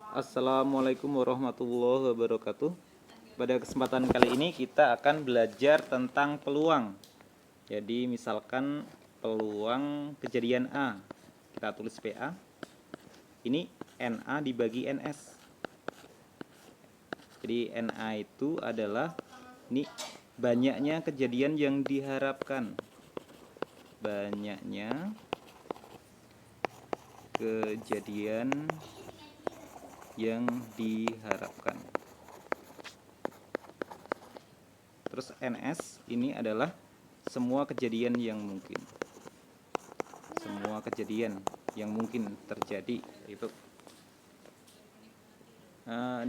Assalamualaikum warahmatullahi wabarakatuh. Pada kesempatan kali ini kita akan belajar tentang peluang. Jadi misalkan peluang kejadian A, kita tulis PA. Ini NA dibagi NS. Jadi NA itu adalah ini banyaknya kejadian yang diharapkan. Banyaknya kejadian yang diharapkan. Terus NS ini adalah semua kejadian yang mungkin. Semua kejadian yang mungkin terjadi itu.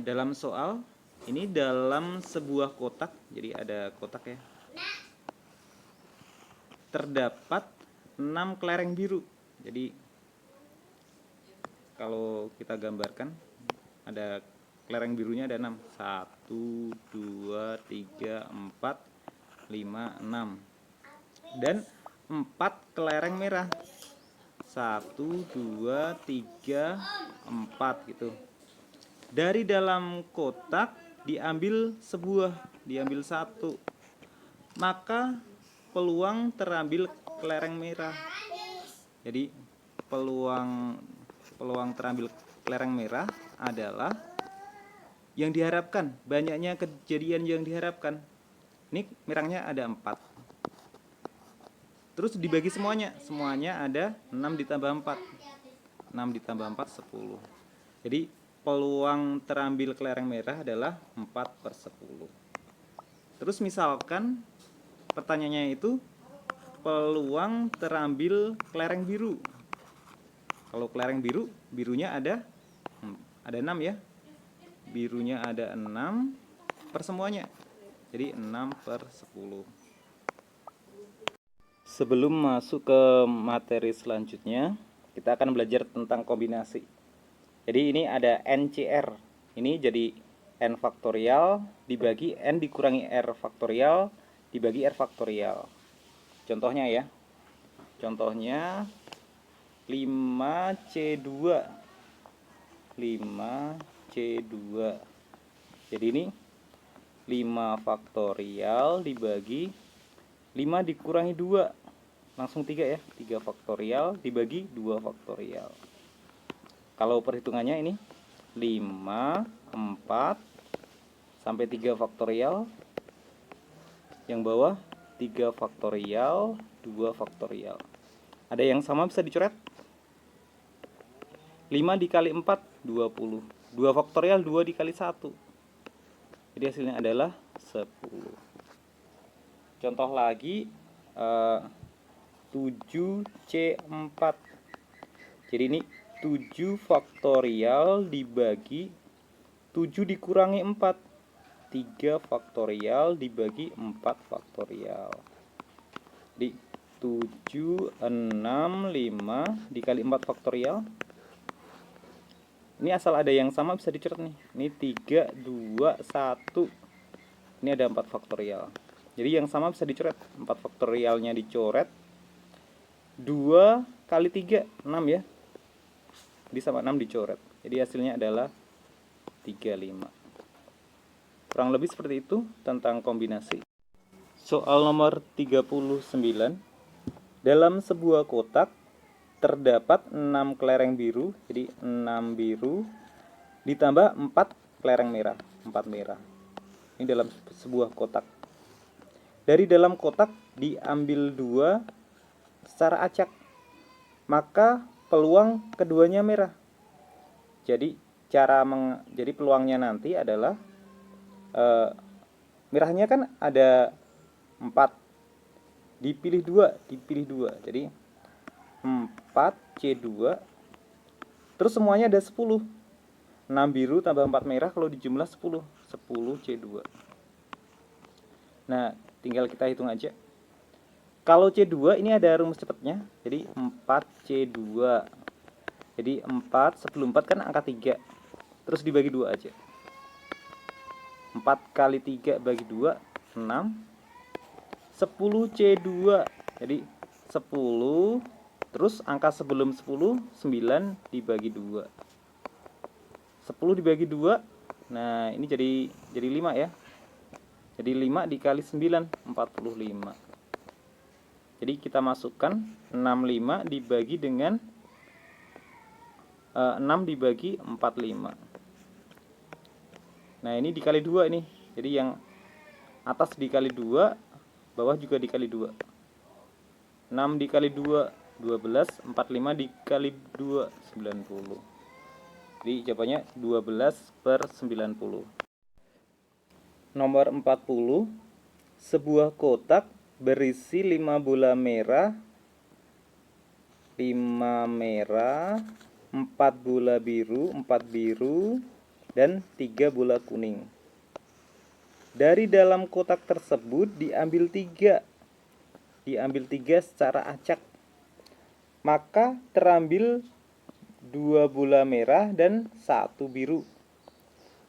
Dalam soal ini dalam sebuah kotak, jadi ada kotak ya. Terdapat 6 kelereng biru. Jadi kalau kita gambarkan ada kelereng birunya ada 6. 1 2 3 4 5 6. Dan 4 kelereng merah. 1 2 3 4 gitu. Dari dalam kotak diambil satu. Maka peluang terambil kelereng merah. Jadi peluang terambil kelereng merah adalah yang diharapkan, banyaknya kejadian yang diharapkan. Ini merahnya ada 4. Terus dibagi semuanya ada 6 ditambah 4. 6 ditambah 4 10. Jadi peluang terambil kelereng merah adalah 4/10. Terus misalkan pertanyaannya itu peluang terambil kelereng biru. Kalau kelereng birunya ada 6 ya. Birunya ada 6 per semuanya. Jadi 6/10. Sebelum masuk ke materi selanjutnya, kita akan belajar tentang kombinasi. Jadi ini ada NCR. Ini jadi N faktorial dibagi N dikurangi R faktorial dibagi R faktorial. Contohnya ya. Contohnya 5C2. 5C2. Jadi ini 5 faktorial dibagi 5 dikurangi 2. Langsung 3 ya. 3 faktorial dibagi 2 faktorial. Kalau perhitungannya ini 5, 4, sampai 3 faktorial. Yang bawah 3 faktorial, 2 faktorial. Ada yang sama bisa dicoret? 5 dikali 4, 20. 2 faktorial, 2 dikali 1. Jadi hasilnya adalah 10. Contoh lagi 7C4. Jadi ini 7 faktorial dibagi 7 dikurangi 4. 3 faktorial dibagi 4 faktorial. Jadi 7, 6, 5 dikali 4 faktorial. Ini asal ada yang sama bisa dicoret nih. Ini 3, 2, 1. Ini ada 4 faktorial. Jadi yang sama bisa dicoret. 4 faktorialnya dicoret. 2 kali 3, 6 ya. Jadi sama 6 dicoret. Jadi hasilnya adalah 35. Kurang lebih seperti itu tentang kombinasi. Soal nomor 39. Dalam sebuah kotak terdapat 6 kelereng biru. Jadi 6 biru ditambah 4 kelereng merah. 4 merah. Ini dalam sebuah kotak. Dari dalam kotak diambil 2 secara acak. Maka peluang keduanya merah. Jadi jadi peluangnya nanti adalah merahnya kan ada 4, dipilih 2. Jadi 4C2. Terus semuanya ada 10. 6 biru tambah 4 merah kalau dijumlah 10. 10C2. Nah, tinggal kita hitung aja. Kalau C2 ini ada rumus cepatnya. Jadi 4C2. Jadi 4, sebelum 4 kan angka 3. Terus dibagi 2 aja. 4 kali 3 bagi 2, 6. 10C2. Jadi 10, terus angka sebelum 10, 9 dibagi 2. 10 dibagi 2. Nah, ini jadi 5 ya. Jadi 5 dikali 9, 45. Jadi kita masukkan 65 dibagi dengan 6 dibagi 45. Nah, ini dikali 2 ini. Jadi yang atas dikali 2, bawah juga dikali 2. 6 dikali 2, 12. 45 dikali 2, 90. Jadi jawabannya 12/90. Nomor 40. Sebuah kotak berisi 5 bola merah, 4 bola biru, 4 biru, dan 3 bola kuning. Dari dalam kotak tersebut diambil 3 secara acak. Maka terambil 2 bola merah dan 1 biru.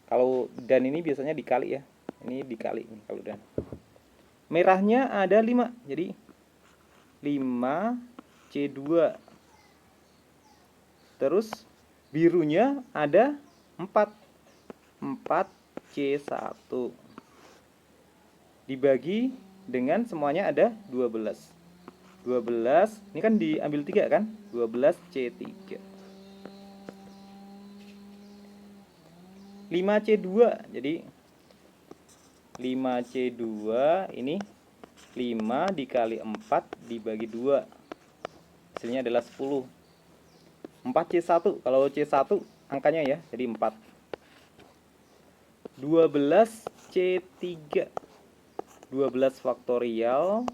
Kalau dan ini biasanya dikali ya. Ini dikali nih kalau dan. Merahnya ada 5. Jadi 5C2. Terus birunya ada 4. 4C1. Dibagi dengan semuanya ada 12. 12, ini kan diambil 3 kan? 12C3. 5C2. Jadi 5C2 ini 5 dikali 4 dibagi 2. Hasilnya adalah 10. 4C1. Kalau C1 angkanya ya, jadi 4. 12C3. 12 faktorial.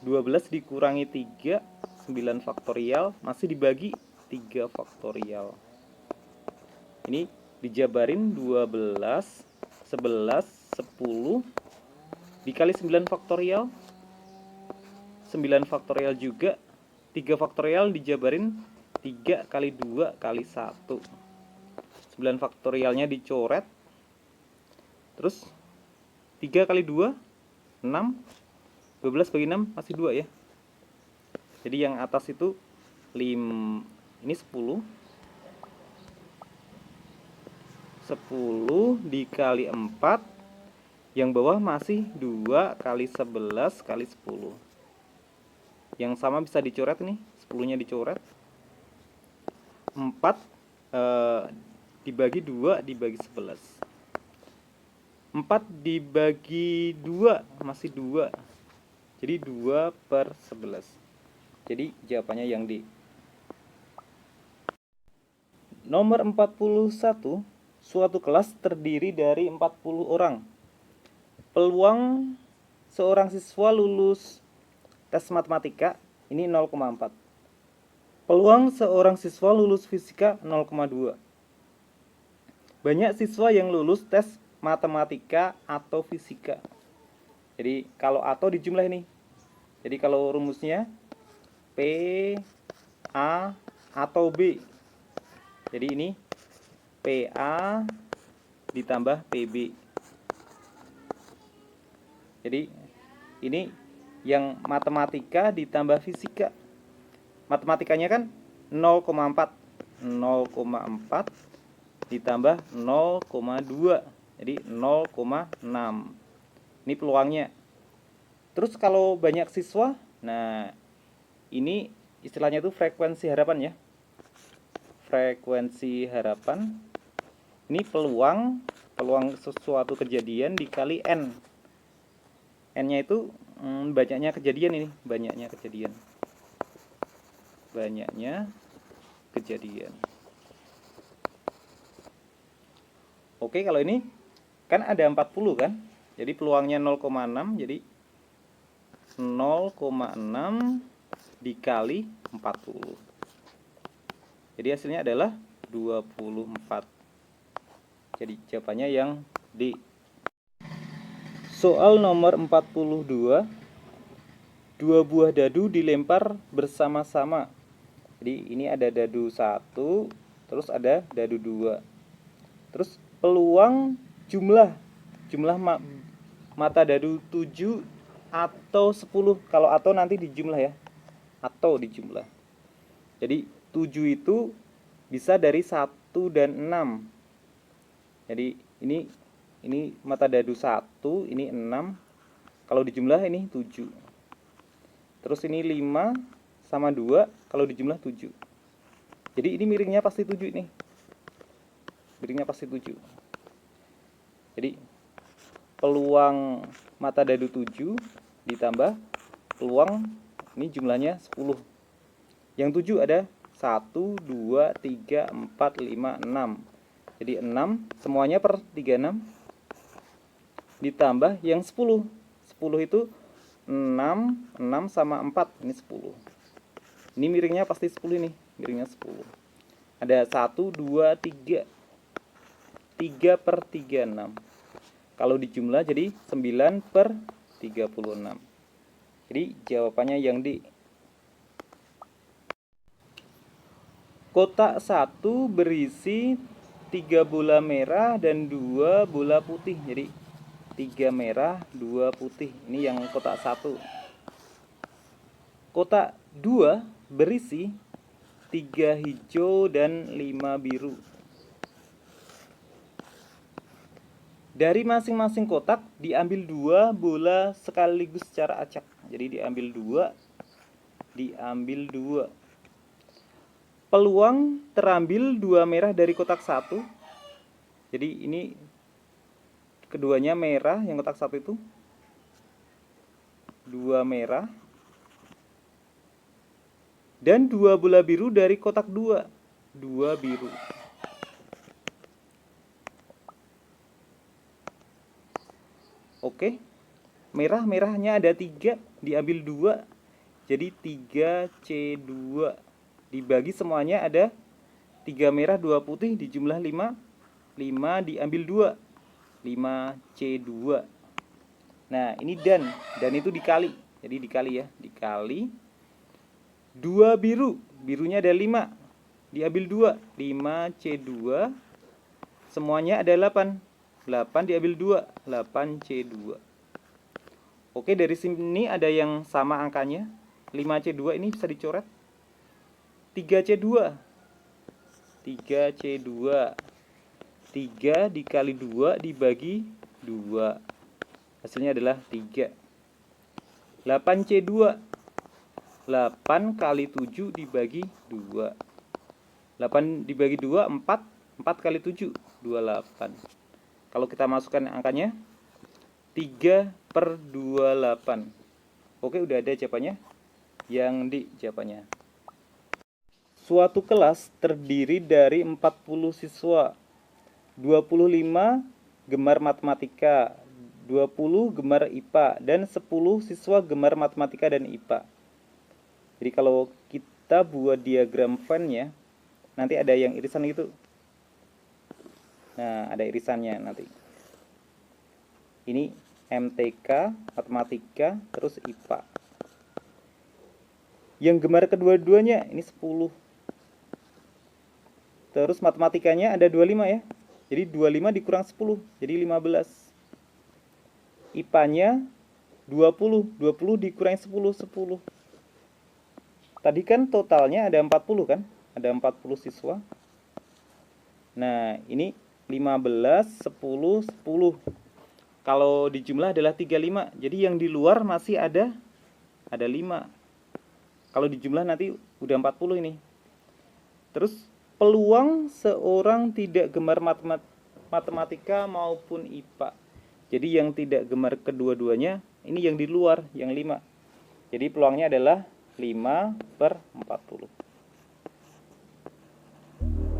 12 dikurangi 3, 9 faktorial, masih dibagi 3 faktorial. Ini dijabarin 12, 11, 10 dikali 9 faktorial. 9 faktorial juga. 3 faktorial dijabarin 3 kali 2 kali 1. 9 faktorialnya dicoret. Terus 3 kali 2, 6. 12 bagi 6 masih 2 ya. Jadi yang atas itu ini 10. 10 dikali 4. Yang bawah masih 2 kali 11 kali 10. Yang sama bisa dicoret nih, 10-nya dicoret. 4 dibagi 2 dibagi 11. 4 dibagi 2 masih 2. Jadi 2/11. Jadi jawabannya yang D. Nomor 41. Suatu kelas terdiri dari 40 orang. Peluang seorang siswa lulus tes matematika ini 0,4. Peluang seorang siswa lulus fisika 0,2. Banyak siswa yang lulus tes matematika atau fisika. Jadi kalau atau dijumlah ini. Jadi kalau rumusnya P, A, atau B. Jadi ini PA ditambah PB. Jadi ini yang matematika ditambah fisika. Matematikanya kan 0,4. 0,4 ditambah 0,2. Jadi 0,6. Ini peluangnya. Terus kalau banyak siswa, nah ini istilahnya itu frekuensi harapan ya. Frekuensi harapan. Ini peluang sesuatu kejadian dikali N. N-nya itu banyaknya kejadian ini, banyaknya kejadian. Banyaknya kejadian. Oke, kalau ini kan ada 40 kan? Jadi peluangnya 0,6, jadi 0,6 dikali 40. Jadi hasilnya adalah 24. Jadi jawabannya yang D. Soal nomor 42. 2 buah dadu dilempar bersama-sama. Jadi ini ada dadu 1, terus ada dadu 2. Terus peluang jumlah mata dadu 7 atau 10. Kalau atau nanti dijumlah ya. Atau dijumlah. Jadi 7 itu bisa dari 1 dan 6. Jadi ini mata dadu 1, ini 6. Kalau dijumlah ini 7. Terus ini 5 sama 2, kalau dijumlah 7. Jadi ini miringnya pasti 7 nih. Miringnya pasti 7. Jadi peluang mata dadu 7 ditambah peluang ini jumlahnya 10. Yang 7 ada 1, 2, 3, 4, 5, 6. Jadi 6 semuanya per 36 ditambah yang 10. 10 itu 6 sama 4, ini 10. Ini miringnya pasti 10 ini, miringnya 10. Ada 1, 2, 3. 3 per 36. Kalau dijumlah jadi 9 per 36. Jadi jawabannya yang D. Kotak 1 berisi 3 bola merah dan 2 bola putih. Jadi 3 merah, 2 putih. Ini yang kotak 1. Kotak 2 berisi 3 hijau dan 5 biru. Dari masing-masing kotak diambil 2 bola sekaligus secara acak. Jadi diambil 2. Peluang terambil 2 merah dari kotak 1. Jadi ini keduanya merah, yang kotak 1 itu 2 merah. Dan 2 bola biru dari kotak 2. 2 biru. Oke. Merahnya ada 3, diambil 2. Jadi 3C2. Dibagi semuanya ada 3 merah, 2 putih, dijumlah 5. 5 diambil 2. 5C2. Nah, ini dan itu dikali. Jadi dikali ya, dikali 2 biru. Birunya ada 5. Diambil 2. 5C2. Semuanya ada 8. 8 diambil 2. 8C2. Oke, dari sini ada yang sama angkanya. 5C2 ini bisa dicoret. 3C2. 3C2. 3 dikali 2 dibagi 2. Hasilnya adalah 3. 8C2. 8 kali 7 dibagi 2. 8 dibagi 2, 4. 4 kali 7, 28. Kalau kita masukkan angkanya 3 per 28. Oke, udah ada jawabannya. Yang di jawabannya. Suatu kelas terdiri dari 40 siswa. 25 gemar matematika, 20 gemar IPA, dan 10 siswa gemar matematika dan IPA. Jadi kalau kita buat diagram Venn-nya, nanti ada yang irisan gitu. Nah, ada irisannya nanti. Ini MTK, matematika, terus IPA. Yang gemar kedua-duanya ini 10. Terus matematikanya ada 25 ya. Jadi 25 dikurang 10, jadi 15. IPA-nya 20. 20 dikurangi 10, 10. Tadi kan totalnya ada 40 kan? Ada 40 siswa. Nah, ini 15, 10, 10. Kalau dijumlah adalah 35. Jadi yang di luar masih ada 5. Kalau dijumlah nanti udah 40 ini. Terus peluang seorang tidak gemar matematika maupun IPA. Jadi yang tidak gemar kedua-duanya, ini yang di luar, yang 5. Jadi peluangnya adalah 5 per 40.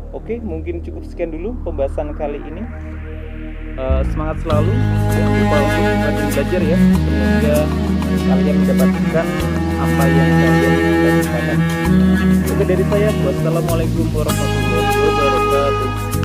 Oke, mungkin cukup sekian dulu pembahasan kali ini. Semangat selalu, jangan lupa untuk rajin belajar ya. Semoga kalian mendapatkan apa yang kalian inginkan. Oke, dari saya, wassalamualaikum warahmatullahi wabarakatuh.